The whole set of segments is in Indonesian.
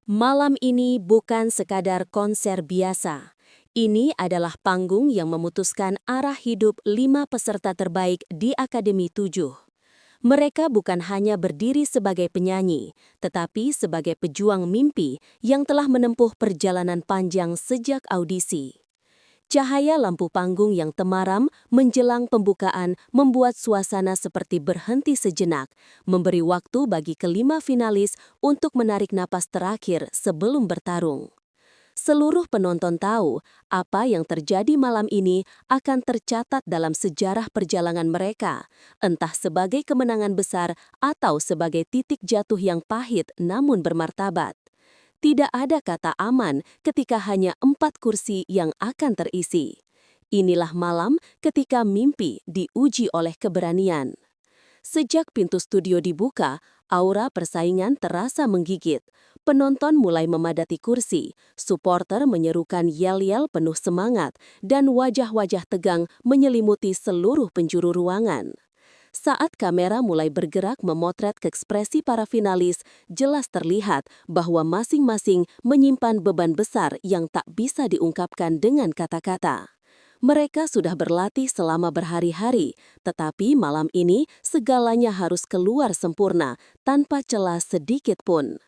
Malam ini bukan sekadar konser biasa. Ini adalah panggung yang memutuskan arah hidup 5 peserta terbaik di Akademi 7. Mereka bukan hanya berdiri sebagai penyanyi, tetapi sebagai pejuang mimpi yang telah menempuh perjalanan panjang sejak audisi. Cahaya lampu panggung yang temaram menjelang pembukaan membuat suasana seperti berhenti sejenak, memberi waktu bagi kelima finalis untuk menarik napas terakhir sebelum bertarung. Seluruh penonton tahu apa yang terjadi malam ini akan tercatat dalam sejarah perjalanan mereka, entah sebagai kemenangan besar atau sebagai titik jatuh yang pahit namun bermartabat. Tidak ada kata aman ketika hanya 4 kursi yang akan terisi. Inilah malam ketika mimpi diuji oleh keberanian. Sejak pintu studio dibuka, aura persaingan terasa menggigit. Penonton mulai memadati kursi, supporter menyerukan yel-yel penuh semangat, dan wajah-wajah tegang menyelimuti seluruh penjuru ruangan. Saat kamera mulai bergerak memotret ekspresi para finalis, jelas terlihat bahwa masing-masing menyimpan beban besar yang tak bisa diungkapkan dengan kata-kata. Mereka sudah berlatih selama berhari-hari, tetapi malam ini segalanya harus keluar sempurna, tanpa celah sedikit pun.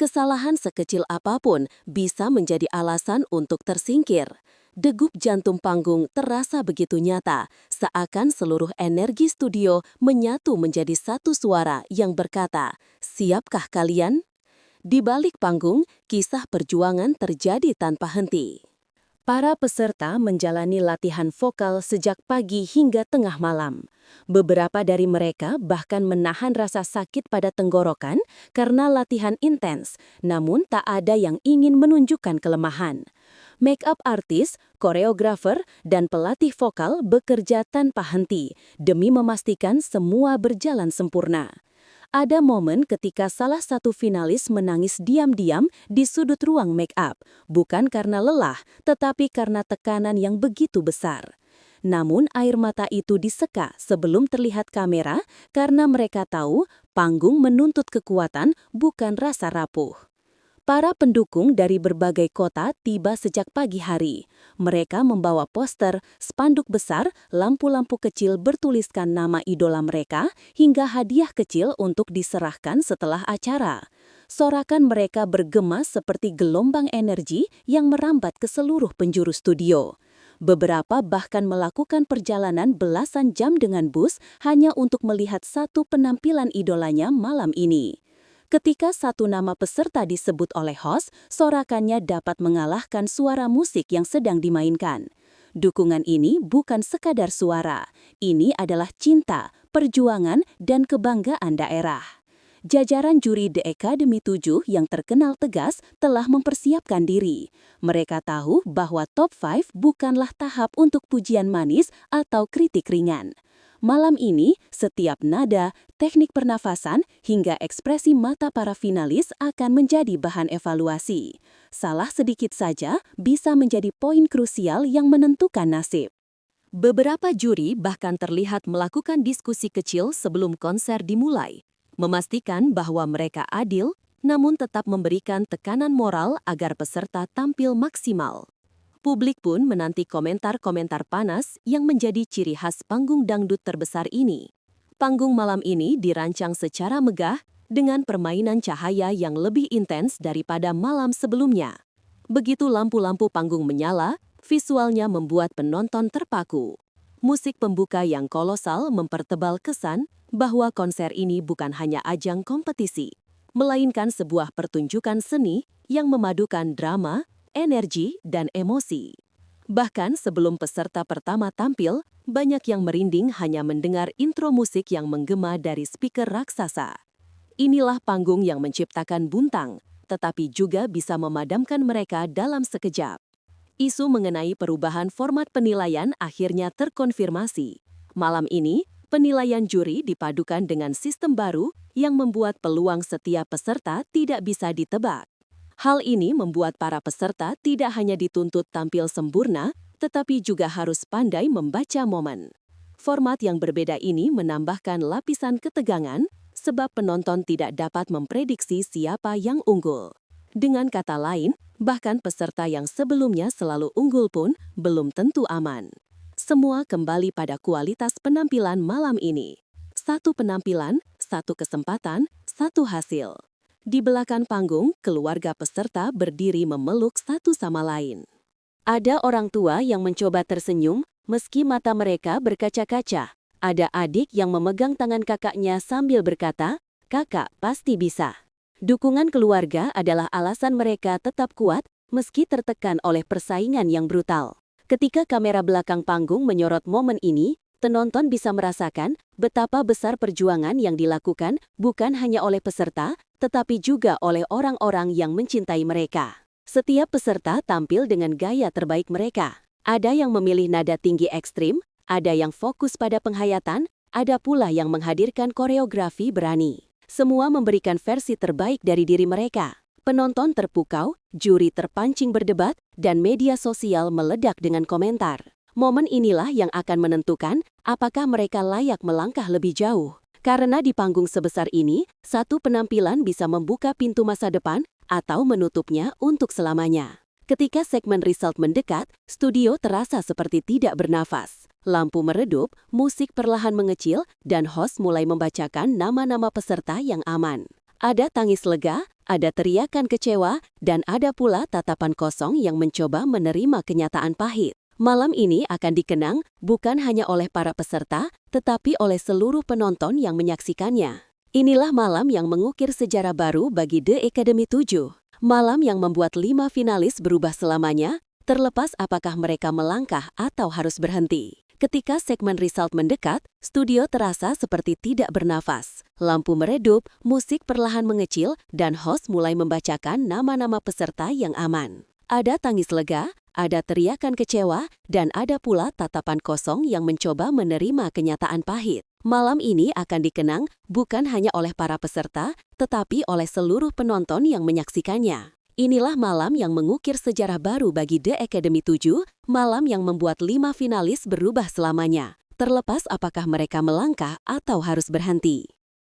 Kesalahan sekecil apapun bisa menjadi alasan untuk tersingkir. Degup jantung panggung terasa begitu nyata, seakan seluruh energi studio menyatu menjadi satu suara yang berkata, "Siapkah kalian?" Di balik panggung, kisah perjuangan terjadi tanpa henti. Para peserta menjalani latihan vokal sejak pagi hingga tengah malam. Beberapa dari mereka bahkan menahan rasa sakit pada tenggorokan karena latihan intens, namun tak ada yang ingin menunjukkan kelemahan. Make-up artis, koreografer, dan pelatih vokal bekerja tanpa henti demi memastikan semua berjalan sempurna. Ada momen ketika salah satu finalis menangis diam-diam di sudut ruang make-up, bukan karena lelah, tetapi karena tekanan yang begitu besar. Namun air mata itu diseka sebelum terlihat kamera karena mereka tahu panggung menuntut kekuatan, bukan rasa rapuh. Para pendukung dari berbagai kota tiba sejak pagi hari. Mereka membawa poster, spanduk besar, lampu-lampu kecil bertuliskan nama idola mereka, hingga hadiah kecil untuk diserahkan setelah acara. Sorakan mereka bergema seperti gelombang energi yang merambat ke seluruh penjuru studio. Beberapa bahkan melakukan perjalanan belasan jam dengan bus hanya untuk melihat satu penampilan idolanya malam ini. Ketika satu nama peserta disebut oleh host, sorakannya dapat mengalahkan suara musik yang sedang dimainkan. Dukungan ini bukan sekadar suara, ini adalah cinta, perjuangan, dan kebanggaan daerah. Jajaran juri The Academy 7 yang terkenal tegas telah mempersiapkan diri. Mereka tahu bahwa top 5 bukanlah tahap untuk pujian manis atau kritik ringan. Malam ini, setiap nada, teknik pernafasan, hingga ekspresi mata para finalis akan menjadi bahan evaluasi. Salah sedikit saja bisa menjadi poin krusial yang menentukan nasib. Beberapa juri bahkan terlihat melakukan diskusi kecil sebelum konser dimulai, memastikan bahwa mereka adil, namun tetap memberikan tekanan moral agar peserta tampil maksimal. Publik pun menanti komentar-komentar panas yang menjadi ciri khas panggung dangdut terbesar ini. Panggung malam ini dirancang secara megah dengan permainan cahaya yang lebih intens daripada malam sebelumnya. Begitu lampu-lampu panggung menyala, visualnya membuat penonton terpaku. Musik pembuka yang kolosal mempertebal kesan bahwa konser ini bukan hanya ajang kompetisi, melainkan sebuah pertunjukan seni yang memadukan drama, energi, dan emosi. Bahkan sebelum peserta pertama tampil, banyak yang merinding hanya mendengar intro musik yang menggema dari speaker raksasa. Inilah panggung yang menciptakan buntang, tetapi juga bisa memadamkan mereka dalam sekejap. Isu mengenai perubahan format penilaian akhirnya terkonfirmasi. Malam ini, penilaian juri dipadukan dengan sistem baru yang membuat peluang setiap peserta tidak bisa ditebak. Hal ini membuat para peserta tidak hanya dituntut tampil sempurna, tetapi juga harus pandai membaca momen. Format yang berbeda ini menambahkan lapisan ketegangan, sebab penonton tidak dapat memprediksi siapa yang unggul. Dengan kata lain, bahkan peserta yang sebelumnya selalu unggul pun belum tentu aman. Semua kembali pada kualitas penampilan malam ini. Satu penampilan, satu kesempatan, satu hasil. Di belakang panggung, keluarga peserta berdiri memeluk satu sama lain. Ada orang tua yang mencoba tersenyum, meski mata mereka berkaca-kaca. Ada adik yang memegang tangan kakaknya sambil berkata, "Kakak pasti bisa." Dukungan keluarga adalah alasan mereka tetap kuat, meski tertekan oleh persaingan yang brutal. Ketika kamera belakang panggung menyorot momen ini, penonton bisa merasakan betapa besar perjuangan yang dilakukan bukan hanya oleh peserta, tetapi juga oleh orang-orang yang mencintai mereka. Setiap peserta tampil dengan gaya terbaik mereka. Ada yang memilih nada tinggi ekstrim, ada yang fokus pada penghayatan, ada pula yang menghadirkan koreografi berani. Semua memberikan versi terbaik dari diri mereka. Penonton terpukau, juri terpancing berdebat, dan media sosial meledak dengan komentar. Momen inilah yang akan menentukan apakah mereka layak melangkah lebih jauh. Karena di panggung sebesar ini, satu penampilan bisa membuka pintu masa depan atau menutupnya untuk selamanya. Ketika segmen result mendekat, studio terasa seperti tidak bernafas. Lampu meredup, musik perlahan mengecil, dan host mulai membacakan nama-nama peserta yang aman. Ada tangis lega, ada teriakan kecewa, dan ada pula tatapan kosong yang mencoba menerima kenyataan pahit. Malam ini akan dikenang bukan hanya oleh para peserta, tetapi oleh seluruh penonton yang menyaksikannya. Inilah malam yang mengukir sejarah baru bagi The Academy 7. Malam yang membuat 5 finalis berubah selamanya, terlepas apakah mereka melangkah atau harus berhenti. Ketika segmen result mendekat, studio terasa seperti tidak bernafas. Lampu meredup, musik perlahan mengecil, dan host mulai membacakan nama-nama peserta yang aman. Ada tangis lega, ada teriakan kecewa, dan ada pula tatapan kosong yang mencoba menerima kenyataan pahit. Malam ini akan dikenang bukan hanya oleh para peserta, tetapi oleh seluruh penonton yang menyaksikannya. Inilah malam yang mengukir sejarah baru bagi The Academy 7, malam yang membuat 5 finalis berubah selamanya, terlepas apakah mereka melangkah atau harus berhenti.